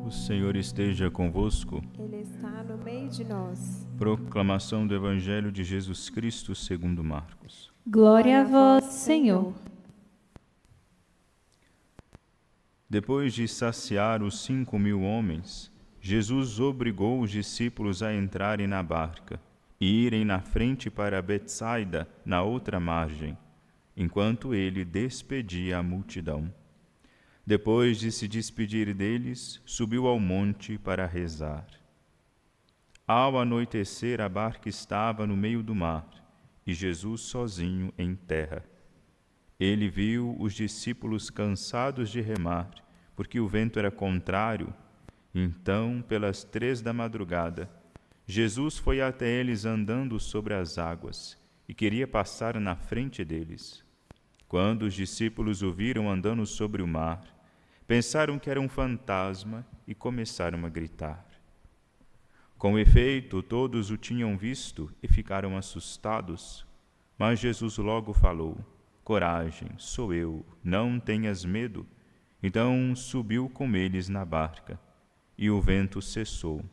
O Senhor esteja convosco. Ele está no meio de nós. Proclamação do Evangelho de Jesus Cristo segundo Marcos. Glória a vós, Senhor. Depois de saciar os 5.000 homens, Jesus obrigou os discípulos a entrarem na barca e irem na frente para Betsaida, na outra margem, enquanto ele despedia a multidão. Depois de se despedir deles, subiu ao monte para rezar. Ao anoitecer, a barca estava no meio do mar, e Jesus sozinho em terra. Ele viu os discípulos cansados de remar, porque o vento era contrário. Então, pelas 3 da madrugada, Jesus foi até eles andando sobre as águas, e queria passar na frente deles. Quando os discípulos o viram andando sobre o mar, pensaram que era um fantasma e começaram a gritar. Com efeito, todos o tinham visto e ficaram assustados. Mas Jesus logo falou: "Coragem, sou eu, não tenhas medo." Então subiu com eles na barca, e o vento cessou.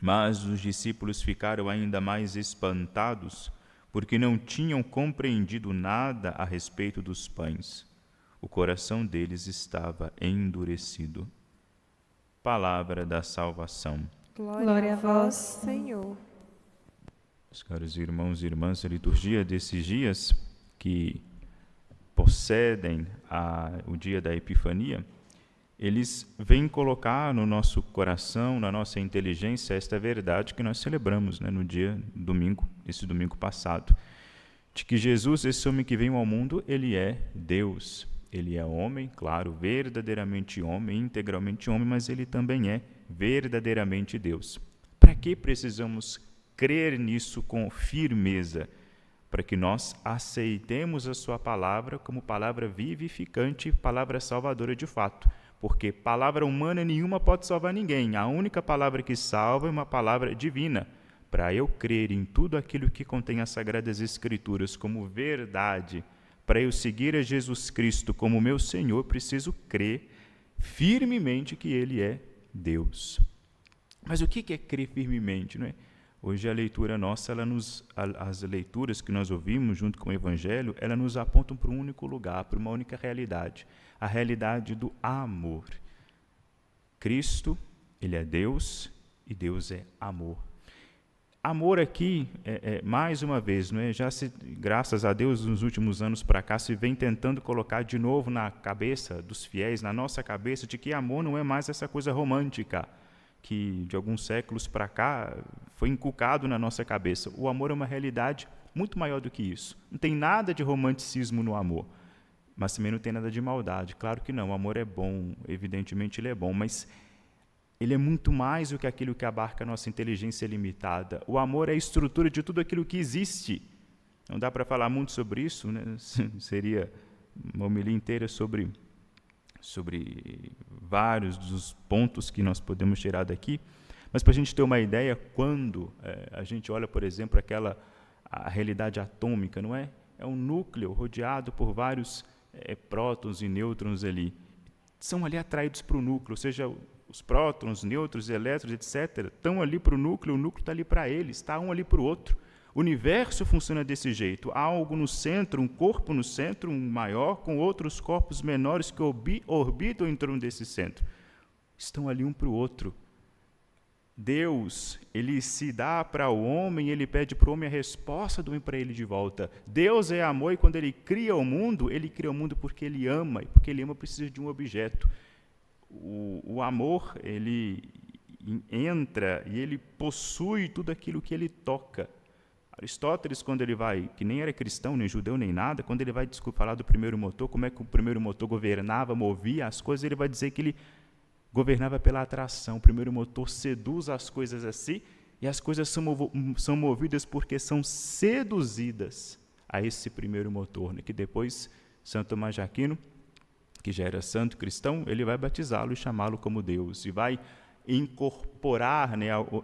Mas os discípulos ficaram ainda mais espantados, porque não tinham compreendido nada a respeito dos pães. O coração deles estava endurecido. Palavra da salvação. Glória a vós, Senhor. Meus caros irmãos e irmãs, a liturgia desses dias que precedem o dia da Epifania, eles vêm colocar no nosso coração, na nossa inteligência, esta verdade que nós celebramos, no dia domingo, esse domingo passado, de que Jesus, esse homem que veio ao mundo, ele é Deus. Ele é homem, claro, verdadeiramente homem, integralmente homem, mas ele também é verdadeiramente Deus. Para que precisamos crer nisso com firmeza? Para que nós aceitemos a sua palavra como palavra vivificante, palavra salvadora de fato. Porque palavra humana nenhuma pode salvar ninguém. A única palavra que salva é uma palavra divina. Para eu crer em tudo aquilo que contém as Sagradas Escrituras como verdade, para eu seguir a Jesus Cristo como meu Senhor, preciso crer firmemente que Ele é Deus. Mas o que é crer firmemente, não é? Hoje a leitura nossa, as leituras que nós ouvimos junto com o Evangelho, elas nos apontam para um único lugar, para uma única realidade, a realidade do amor. Cristo, Ele é Deus e Deus é amor. Amor aqui, mais uma vez, não é? Graças a Deus, nos últimos anos para cá, se vem tentando colocar de novo na cabeça dos fiéis, na nossa cabeça, de que amor não é mais essa coisa romântica, que de alguns séculos para cá foi inculcado na nossa cabeça. O amor é uma realidade muito maior do que isso. Não tem nada de romanticismo no amor, mas também não tem nada de maldade. Claro que não, o amor é bom, evidentemente ele é bom, mas ele é muito mais do que aquilo que abarca a nossa inteligência limitada. O amor é a estrutura de tudo aquilo que existe. Não dá para falar muito sobre isso, né? Seria uma homilia inteira sobre vários dos pontos que nós podemos tirar daqui. Mas para a gente ter uma ideia, quando a gente olha, por exemplo, a realidade atômica, não é? É um núcleo rodeado por vários prótons e nêutrons ali. São ali atraídos para o núcleo, ou seja, os prótons, nêutrons, elétrons, etc., estão ali para o núcleo está ali para eles, está um ali para o outro. O universo funciona desse jeito. Há algo no centro, um corpo no centro, um maior, com outros corpos menores que orbitam em torno desse centro. Estão ali um para o outro. Deus, ele se dá para o homem e ele pede para o homem a resposta do homem para ele de volta. Deus é amor e quando ele cria o mundo porque ele ama, e porque ele ama precisa de um objeto. O amor, ele entra e ele possui tudo aquilo que ele toca. Aristóteles, quando ele vai, que nem era cristão, nem judeu, nem nada, quando ele vai falar do primeiro motor, como é que o primeiro motor governava, movia as coisas, ele vai dizer que ele governava pela atração. O primeiro motor seduz as coisas assim, e as coisas são movidas porque são seduzidas a esse primeiro motor, né? Que depois Santo Tomás de Aquino, que já era santo cristão, ele vai batizá-lo e chamá-lo como Deus, e vai incorporar,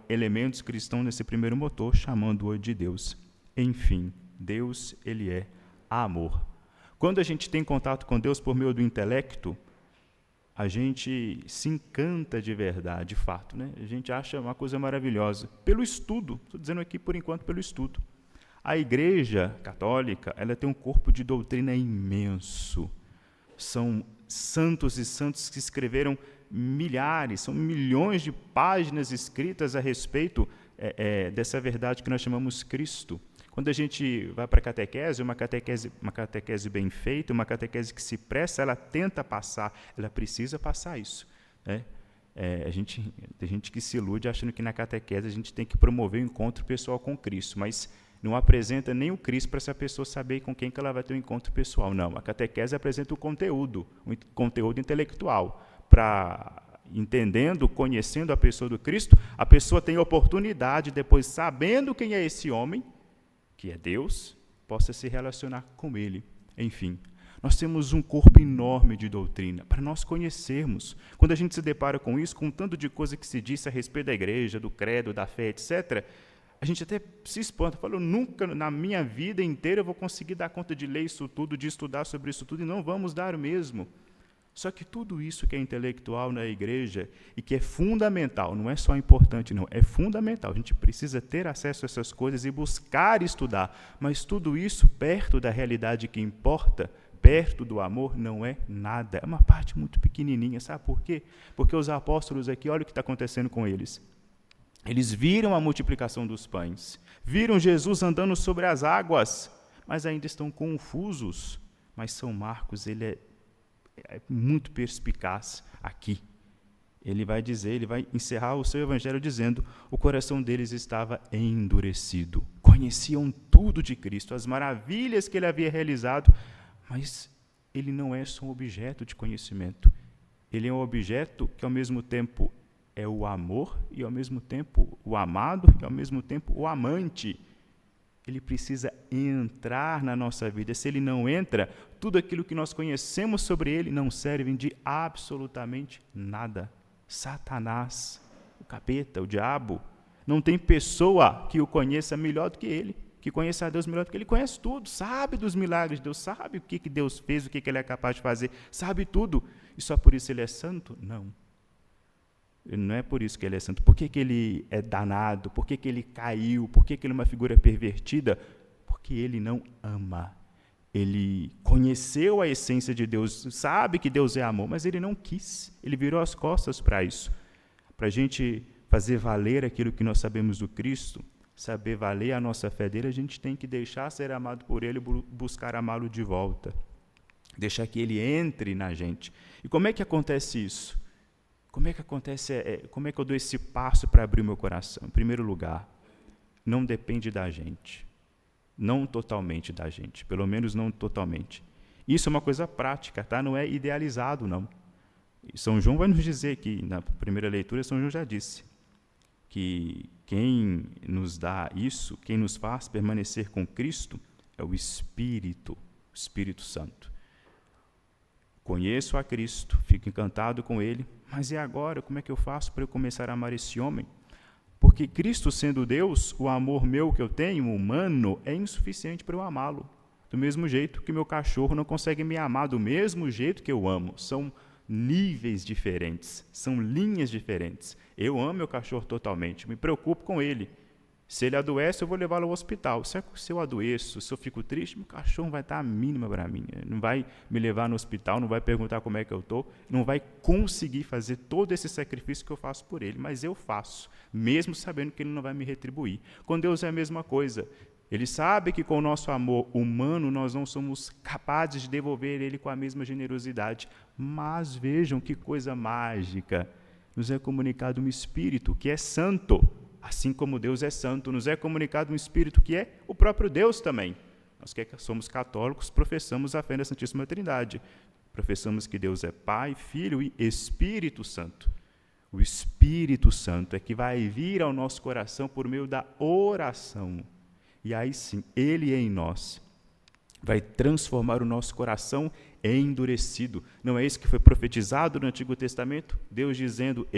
elementos cristãos nesse primeiro motor, chamando-o de Deus. Enfim, Deus, ele é amor. Quando a gente tem contato com Deus por meio do intelecto, a gente se encanta de verdade, de fato, né? A gente acha uma coisa maravilhosa, pelo estudo, estou dizendo aqui por enquanto pelo estudo. A Igreja Católica, ela tem um corpo de doutrina imenso. São santos e santos que escreveram milhares, são milhões de páginas escritas a respeito dessa verdade que nós chamamos Cristo. Quando a gente vai para a catequese, uma catequese bem feita, uma catequese que se presta, ela tenta passar, ela precisa passar isso, né? Tem gente que se ilude achando que na catequese a gente tem que promover o encontro pessoal com Cristo, mas não apresenta nem o Cristo para essa pessoa saber com quem que ela vai ter um encontro pessoal. Não, a catequese apresenta o conteúdo intelectual. Para, entendendo, conhecendo a pessoa do Cristo, a pessoa tem oportunidade, depois sabendo quem é esse homem, que é Deus, possa se relacionar com ele. Enfim, nós temos um corpo enorme de doutrina para nós conhecermos. Quando a gente se depara com isso, com um tanto de coisa que se disse a respeito da igreja, do credo, da fé, etc., a gente até se espanta, fala, nunca na minha vida inteira eu vou conseguir dar conta de ler isso tudo, de estudar sobre isso tudo, e não vamos dar o mesmo. Só que tudo isso que é intelectual na igreja e que é fundamental, não é só importante, não, é fundamental. A gente precisa ter acesso a essas coisas e buscar estudar, mas tudo isso perto da realidade que importa, perto do amor, não é nada. É uma parte muito pequenininha, sabe por quê? Porque os apóstolos aqui, olha o que está acontecendo com eles. Eles viram a multiplicação dos pães, viram Jesus andando sobre as águas, mas ainda estão confusos. Mas São Marcos, ele é muito perspicaz aqui. Ele vai encerrar o seu evangelho dizendo: o coração deles estava endurecido. Conheciam tudo de Cristo, as maravilhas que ele havia realizado, mas ele não é só um objeto de conhecimento. Ele é um objeto que, ao mesmo tempo, é o amor, e, ao mesmo tempo, o amado, e, ao mesmo tempo, o amante. Ele precisa entrar na nossa vida. Se ele não entra, tudo aquilo que nós conhecemos sobre ele não serve de absolutamente nada. Satanás, o capeta, o diabo, não tem pessoa que o conheça melhor do que ele, que conheça a Deus melhor do que ele. Conhece tudo, sabe dos milagres de Deus, sabe o que Deus fez, o que ele é capaz de fazer, sabe tudo. E só por isso ele é santo? Não. Não é por isso que ele é santo. Por que ele é danado? Por que ele caiu? Por que ele é uma figura pervertida? Porque ele não ama. Ele conheceu a essência de Deus, sabe que Deus é amor, mas ele não quis. Ele virou as costas para isso. Para a gente fazer valer aquilo que nós sabemos do Cristo, saber valer a nossa fé dele, a gente tem que deixar ser amado por ele, buscar amá-lo de volta. Deixar que ele entre na gente. E como é que acontece isso? Como é que eu dou esse passo para abrir o meu coração? Em primeiro lugar, não depende da gente. Não totalmente da gente, pelo menos não totalmente. Isso é uma coisa prática, tá? Não é idealizado, não. São João vai nos dizer que, na primeira leitura, São João já disse que quem nos dá isso, quem nos faz permanecer com Cristo, é o Espírito Santo. Conheço a Cristo, fico encantado com ele, mas e agora? Como é que eu faço para eu começar a amar esse homem? Porque Cristo sendo Deus, o amor meu que eu tenho, humano, é insuficiente para eu amá-lo. Do mesmo jeito que meu cachorro não consegue me amar do mesmo jeito que eu amo. São níveis diferentes, são linhas diferentes. Eu amo meu cachorro totalmente, me preocupo com ele. Se ele adoece, eu vou levá-lo ao hospital. Se eu adoeço, se eu fico triste, meu cachorro vai estar a mínima para mim. Ele não vai me levar no hospital, não vai perguntar como é que eu estou, não vai conseguir fazer todo esse sacrifício que eu faço por ele. Mas eu faço, mesmo sabendo que ele não vai me retribuir. Com Deus é a mesma coisa. Ele sabe que com o nosso amor humano, nós não somos capazes de devolver ele com a mesma generosidade. Mas vejam que coisa mágica. Nos é comunicado um Espírito que é santo. Assim como Deus é santo, nos é comunicado um Espírito que é o próprio Deus também. Nós que somos católicos, professamos a fé na Santíssima Trindade. Professamos que Deus é Pai, Filho e Espírito Santo. O Espírito Santo é que vai vir ao nosso coração por meio da oração. E aí sim, ele em nós vai transformar o nosso coração endurecido. Não é isso que foi profetizado no Antigo Testamento? Deus dizendo,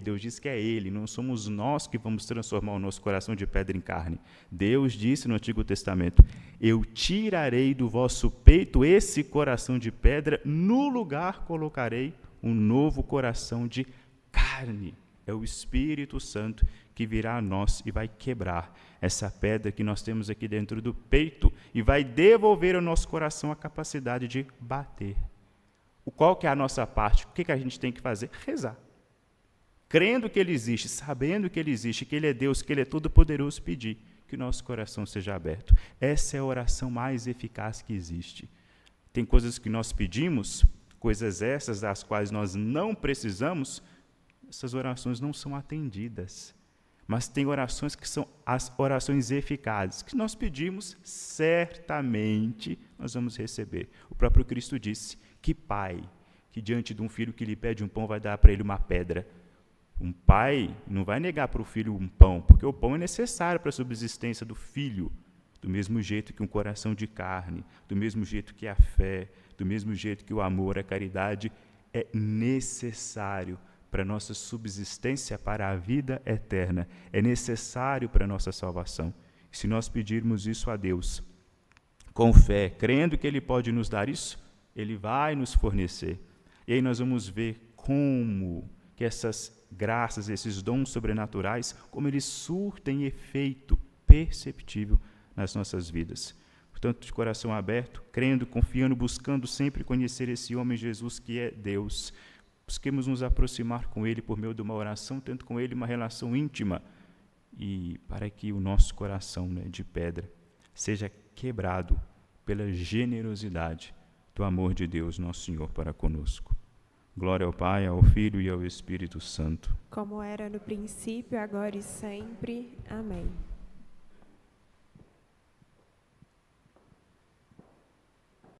Deus diz que é ele, não somos nós que vamos transformar o nosso coração de pedra em carne. Deus disse no Antigo Testamento, eu tirarei do vosso peito esse coração de pedra, no lugar colocarei um novo coração de carne. É o Espírito Santo que virá a nós e vai quebrar essa pedra que nós temos aqui dentro do peito e vai devolver ao nosso coração a capacidade de bater. Qual que é a nossa parte? O que a gente tem que fazer? Rezar. Crendo que Ele existe, sabendo que Ele existe, que Ele é Deus, que Ele é todo-poderoso, pedir que o nosso coração seja aberto. Essa é a oração mais eficaz que existe. Tem coisas que nós pedimos, coisas essas das quais nós não precisamos, essas orações não são atendidas. Mas tem orações que são as orações eficazes, que nós pedimos, certamente nós vamos receber. O próprio Cristo disse, que pai, que diante de um filho que lhe pede um pão, vai dar para ele uma pedra? Um pai não vai negar para o filho um pão, porque o pão é necessário para a subsistência do filho, do mesmo jeito que um coração de carne, do mesmo jeito que a fé, do mesmo jeito que o amor, a caridade é necessário para a nossa subsistência, para a vida eterna, é necessário para a nossa salvação. E se nós pedirmos isso a Deus, com fé, crendo que Ele pode nos dar isso, Ele vai nos fornecer. E aí nós vamos ver como que essas graças, esses dons sobrenaturais, como eles surtem efeito perceptível nas nossas vidas. Portanto, de coração aberto, crendo, confiando, buscando sempre conhecer esse homem Jesus que é Deus. Busquemos nos aproximar com Ele por meio de uma oração, tendo com Ele uma relação íntima, e para que o nosso coração, de pedra seja quebrado pela generosidade do amor de Deus, nosso Senhor, para conosco. Glória ao Pai, ao Filho e ao Espírito Santo. Como era no princípio, agora e sempre. Amém.